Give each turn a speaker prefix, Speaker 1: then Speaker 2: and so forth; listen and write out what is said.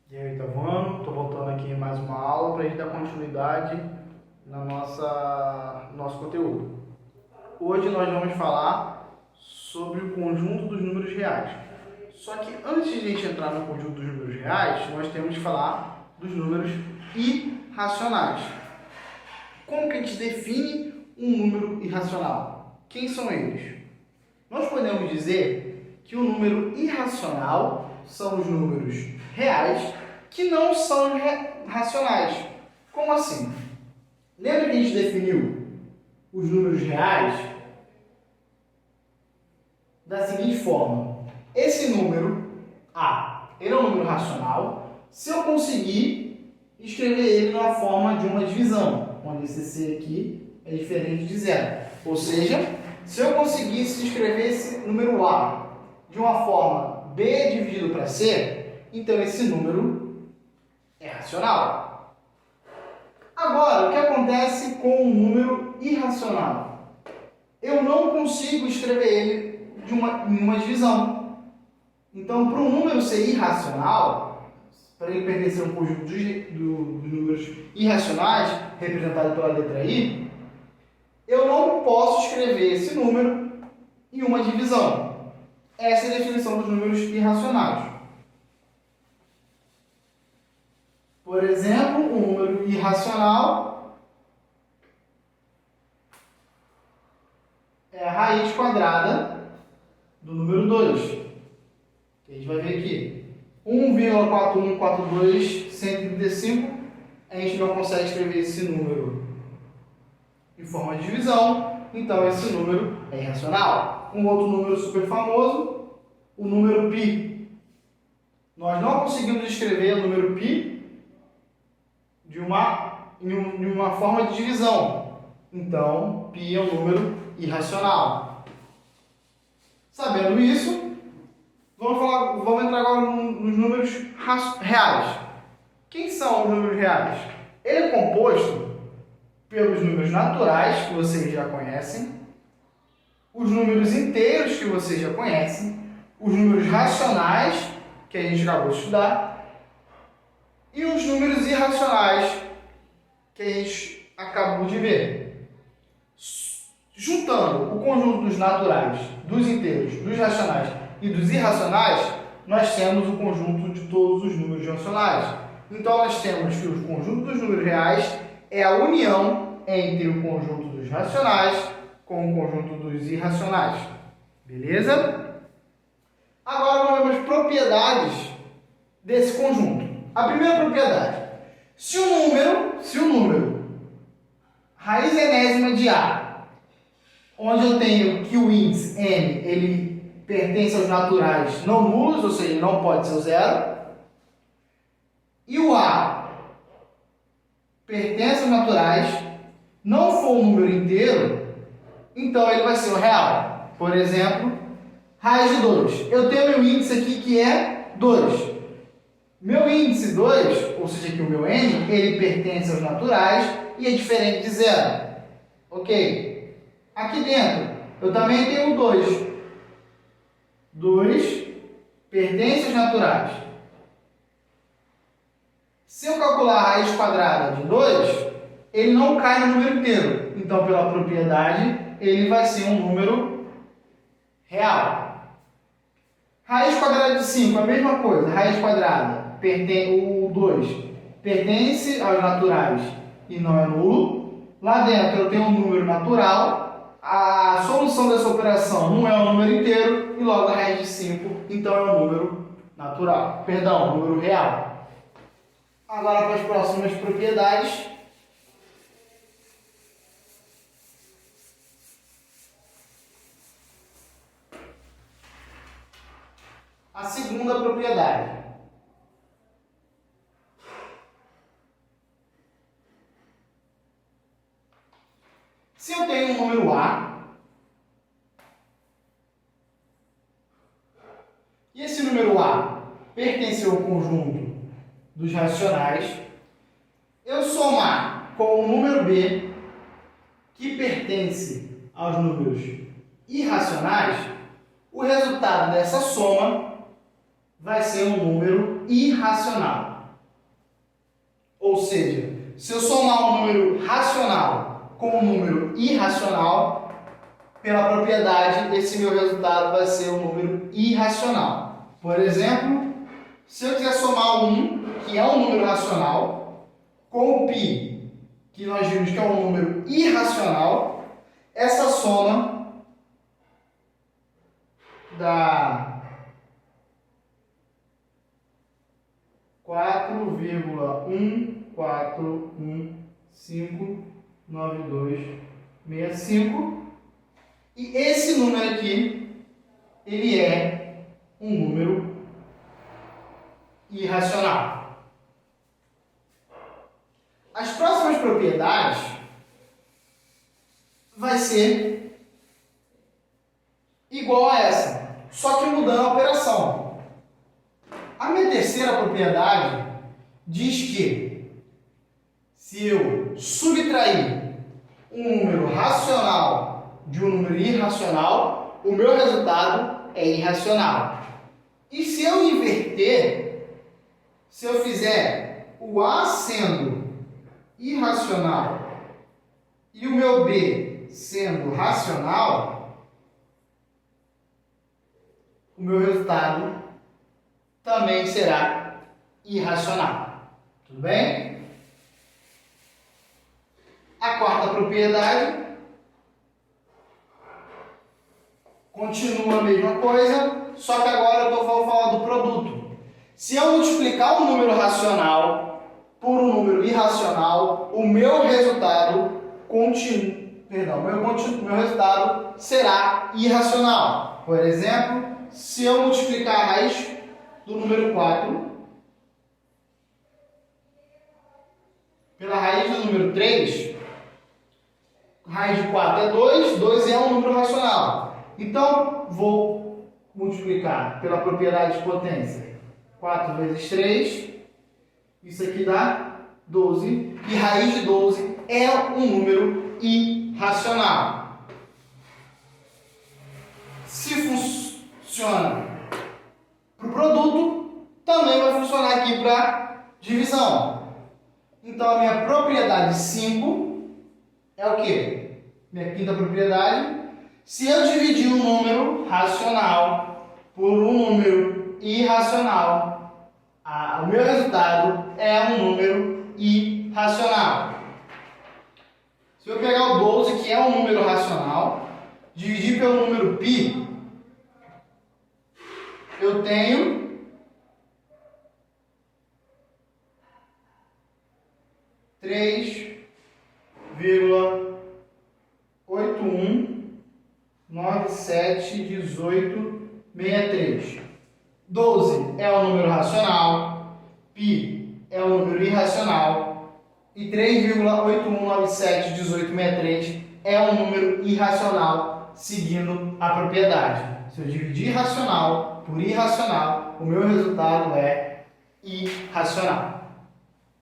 Speaker 1: E aí, Tavano, estou voltando aqui em mais uma aula para a gente dar continuidade no nosso conteúdo. Hoje nós vamos falar sobre o conjunto dos números reais. Só que antes de a gente entrar no conjunto dos números reais, nós temos que falar dos números irracionais. Como que a gente define um número irracional? Quem são eles? Nós podemos dizer que o número irracional são os números reais que não são racionais. Como assim? Lembra que a gente definiu os números reais da seguinte forma: esse número A, ele é um número racional se eu conseguir escrever ele na forma de uma divisão, onde esse C aqui é diferente de zero. Ou seja, se eu conseguisse escrever esse número A de uma forma B dividido para C, então esse número é racional. Agora, o que acontece com um número irracional? Eu não consigo escrever ele em uma divisão. Então, para um número ser irracional, para ele pertencer a um conjunto dos números irracionais, representado pela letra I, eu não posso escrever esse número em uma divisão. Essa é a definição dos números irracionais. Por exemplo, um número irracional é a raiz quadrada do número 2. Que a gente vai ver aqui. 1,4142135. A gente não consegue escrever esse número em forma de divisão, então esse número é irracional. Um outro número super famoso, o número π. Nós não conseguimos escrever o número π em uma forma de divisão. Então, π é um número irracional. Sabendo isso, vamos entrar agora nos números reais. Quem são os números reais? Ele é composto pelos números naturais, que vocês já conhecem, os números inteiros, que vocês já conhecem, os números racionais, que a gente acabou de estudar, e os números irracionais, que a gente acabou de ver. Juntando o conjunto dos naturais, dos inteiros, dos racionais e dos irracionais, nós temos o conjunto de todos os números racionais. Então, nós temos que o conjunto dos números reais é a união entre o conjunto dos racionais com o conjunto dos irracionais. Beleza? Agora, vamos ver as propriedades desse conjunto. A primeira propriedade: se o número raiz enésima de A, onde eu tenho que o índice n ele pertence aos naturais não nulos, ou seja, não pode ser o zero, e o A pertence aos naturais, não for um número inteiro, então ele vai ser o real. Por exemplo, raiz de 2. Eu tenho meu índice aqui que é 2. Meu índice 2, ou seja, aqui o meu n, ele pertence aos naturais e é diferente de zero. Ok? Aqui dentro, eu também tenho o 2. 2 pertence aos naturais. Se eu calcular a raiz quadrada de 2, ele não cai no número inteiro. Então, pela propriedade, ele vai ser um número real. Raiz quadrada de 5, a mesma coisa. Raiz quadrada, o 2, pertence aos naturais e não é nulo. Lá dentro eu tenho um número natural. A solução dessa operação não é um número inteiro e logo a raiz de 5, então é um número natural. Perdão, um número real. Agora para as próximas propriedades. A segunda propriedade: se eu tenho um número A e esse número A pertenceu ao conjunto dos racionais, eu somar com o número B, que pertence aos números irracionais, o resultado dessa soma vai ser um número irracional. Ou seja, se eu somar um número racional com um número irracional, pela propriedade, esse meu resultado vai ser um número irracional. Por exemplo, se eu quiser somar 1, que é um número racional, com o π, que nós vimos que é um número irracional, essa soma dá 4,14159,265. E esse número aqui, ele é um número irracional. As próximas propriedades vai ser igual a essa, só que mudando a operação. A minha terceira propriedade diz que se eu subtrair um número racional de um número irracional, o meu resultado é irracional. E se eu inverter, se eu fizer o A sendo irracional e o meu B sendo racional, o meu resultado também será irracional. Tudo bem? A quarta propriedade continua a mesma coisa, só que agora eu vou falar do produto. Se eu multiplicar um número racional por um número irracional, o meu resultado meu resultado será irracional. Por exemplo, se eu multiplicar a raiz do número 4 pela raiz do número 3, raiz de 4 é 2, 2 é um número racional. Então, vou multiplicar pela propriedade de potência. 4 vezes 3, isso aqui dá 12, e raiz de 12 é um número irracional. Se funciona para o produto, também vai funcionar aqui para divisão. Então, a minha propriedade 5 é o quê? Minha quinta propriedade. Se eu dividir um número racional por um número irracional, o meu resultado é um número irracional. Se eu pegar o 12, que é um número racional, dividir pelo número π, eu tenho 3,81971863. 12 é um número racional, π é um número irracional e 3,81971863 é um número irracional, seguindo a propriedade. Se eu dividir racional por irracional, o meu resultado é irracional.